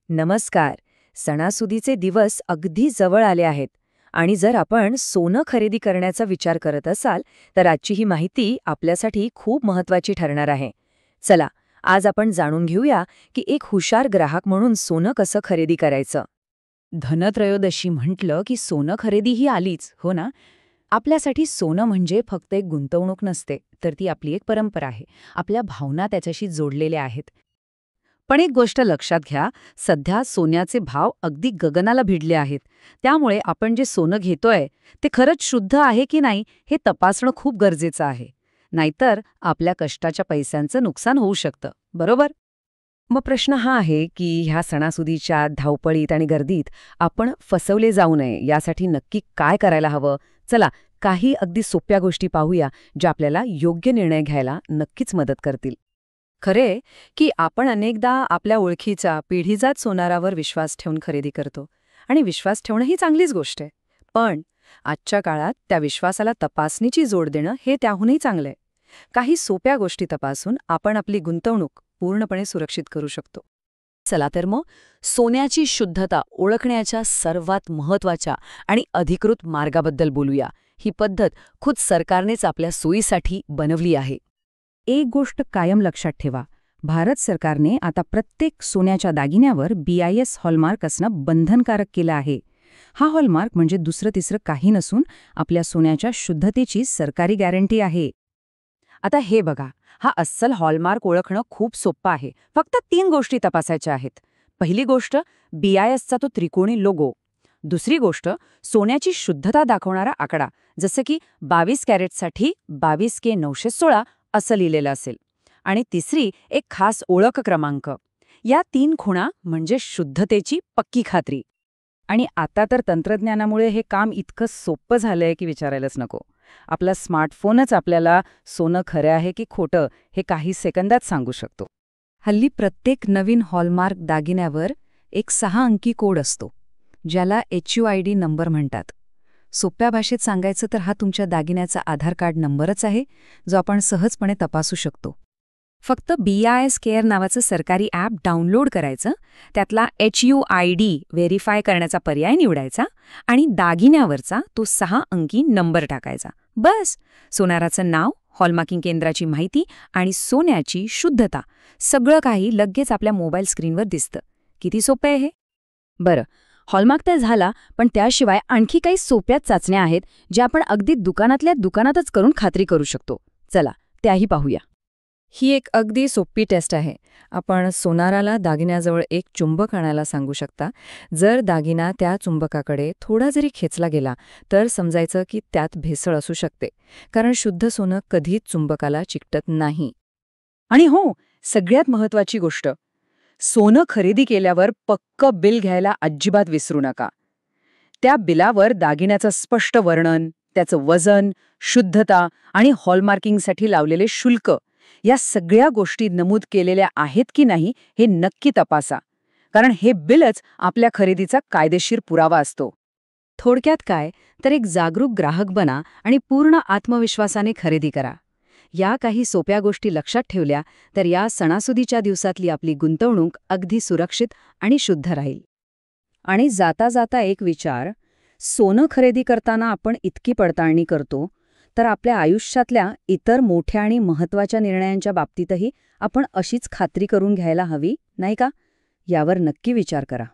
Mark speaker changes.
Speaker 1: नमस्कार. सणासुदीचे दिवस अगदी जवळ आले आहेत आणि जर आपण सोनं खरेदी करण्याचा विचार करत असाल तर आजची ही माहिती आपल्यासाठी खूप महत्त्वाची ठरणार आहे. चला, आज आपण जाणून घेऊया की एक हुशार ग्राहक म्हणून सोनं कसं खरेदी करायचं. धनत्रयोदशी म्हटलं की सोनं खरेदी ही आलीच, हो ना? आपल्यासाठी सोनं म्हणजे फक्त एक गुंतवणूक नसते, तर ती आपली एक परंपरा आहे. आपल्या भावना त्याच्याशी जोडलेल्या आहेत. पण एक गोष्ट लक्षात घ्या, सध्या सोन्याचे भाव अगदी गगनाला भिडले आहेत. त्यामुळे आपण जे सोनं घेतोय ते खरंच शुद्ध आहे की नाही हे तपासणं खूप गरजेचं आहे. नाहीतर आपल्या कष्टाच्या पैशांचं नुकसान होऊ शकतं, बरोबर? मग प्रश्न हा आहे की ह्या सणासुदीच्या धावपळीत आणि गर्दीत आपण फसवले जाऊ नये यासाठी नक्की काय करायला हवं. चला, काही अगदी सोप्या गोष्टी पाहूया ज्या आपल्याला योग्य निर्णय घ्यायला नक्कीच मदत करतील. खरे की आपण अनेकदा आपल्या ओळखीचा पिढीजात सोनारावर विश्वास ठेवून खरेदी करतो आणि विश्वास ठेवणं ही चांगलीच गोष्ट आहे. पण आजच्या काळात त्या विश्वासाला तपासणीची जोड देणं हे त्याहूनही चांगलं आहे. काही सोप्या गोष्टी तपासून आपण आपली गुंतवणूक पूर्णपणे सुरक्षित करू शकतो. चला तर मग सोन्याची शुद्धता ओळखण्याच्या सर्वात महत्त्वाच्या आणि अधिकृत मार्गाबद्दल बोलूया. ही पद्धत खुद सरकारनेच आपल्या सोयीसाठी बनवली आहे. एक गोष्ट कायम लक्षात ठेवा, भारत सरकारने आता प्रत्येक सोन्याच्या दागिन्यावर BIS हॉलमार्क असणं बंधनकारक केलं आहे. हा हॉलमार्क म्हणजे दुसरं तिसरं काही नसून आपल्या सोन्याच्या शुद्धतेची सरकारी गॅरंटी आहे. आता हे बघा, हा अस्सल हॉलमार्क ओळखणं खूप सोपं आहे. फक्त 3 गोष्टी तपासायच्या आहेत. पहिली गोष्ट, BISचा तो त्रिकोणी लोगो. दुसरी गोष्ट, सोन्याची शुद्धता दाखवणारा आकडा, जसं की 22 कॅरेटसाठी 22K916 असं लिहिलेलं असेल. आणि तिसरी एक खास ओळख क्रमांक. या 3 खुणा म्हणजे शुद्धतेची पक्की खात्री. आणि आता तर तंत्रज्ञानामुळे हे काम इतकं सोपं झालंय की विचारायलाच नको. आपला स्मार्टफोनच आपल्याला सोनं खरं आहे की खोटं हे काही सेकंदात सांगू शकतो. हल्ली प्रत्येक नवीन हॉलमार्क दागिन्यावर एक 6 अंकी कोड असतो, ज्याला HUID नंबर म्हणतात. सोप्या भाषेत सांगायचं तर हा तुमच्या दागिन्याचा आधार कार्ड नंबरच आहे, जो आपण सहजपणे तपासू शकतो. फक्त BIS केअर नावाचं सरकारी ॲप डाउनलोड करायचं, त्यातला HUID व्हेरीफाय करण्याचा पर्याय निवडायचा आणि दागिन्यावरचा तो 6 अंकी नंबर टाकायचा. बस, सोनाराचं नाव, हॉलमार्किंग केंद्राची माहिती आणि सोन्याची शुद्धता सगळं काही लगेच आपल्या मोबाईल स्क्रीनवर दिसतं. किती सोपं आहे हे? बरं, हॉलमार्क तर झाला, पण त्याशिवाय आणखी काही सोप्या चाचण्या आहेत ज्या आपण अगदी दुकानातल्या दुकानातच करून खात्री करू शकतो. चला, त्याही पाहूया. ही एक अगदी सोपी टेस्ट आहे. आपण सोनाराला दागिन्याजवळ एक चुंबक आणायला सांगू शकता. जर दागिना त्या चुंबकाकडे थोडा जरी खेचला गेला तर समजायचं की त्यात भेसळ असू शकते, कारण शुद्ध सोनं कधीच चुंबकाला चिकटत नाही. आणि हो, सगळ्यात महत्त्वाची गोष्ट, सोनं खरेदी केल्यावर पक्कं बिल घ्यायला अजिबात विसरू नका. त्या बिलावर दागिन्याचं स्पष्ट वर्णन, त्याचं वजन, शुद्धता आणि हॉलमार्किंगसाठी लावलेले शुल्क या सगळ्या गोष्टी नमूद केलेल्या आहेत की नाही हे नक्की तपासा, कारण हे बिलच आपल्या खरेदीचा कायदेशीर पुरावा असतो. थोडक्यात काय, तर एक जागरूक ग्राहक बना आणि पूर्ण आत्मविश्वासाने खरेदी करा. या काही सोप्या गोष्टी लक्षात ठेवल्या तर या सणासुदीच्या दिवसातली आपली गुंतवणूक अगदी सुरक्षित आणि शुद्ध राहील. आणि जाता जाता एक विचार, सोनं खरेदी करताना आपण इतकी पडताळणी करतो, तर आपल्या आयुष्यातल्या इतर मोठ्या आणि महत्त्वाच्या निर्णयांच्या बाबतीतही आपण अशीच खात्री करून घ्यायला हवी, नाही का? यावर नक्की विचार करा.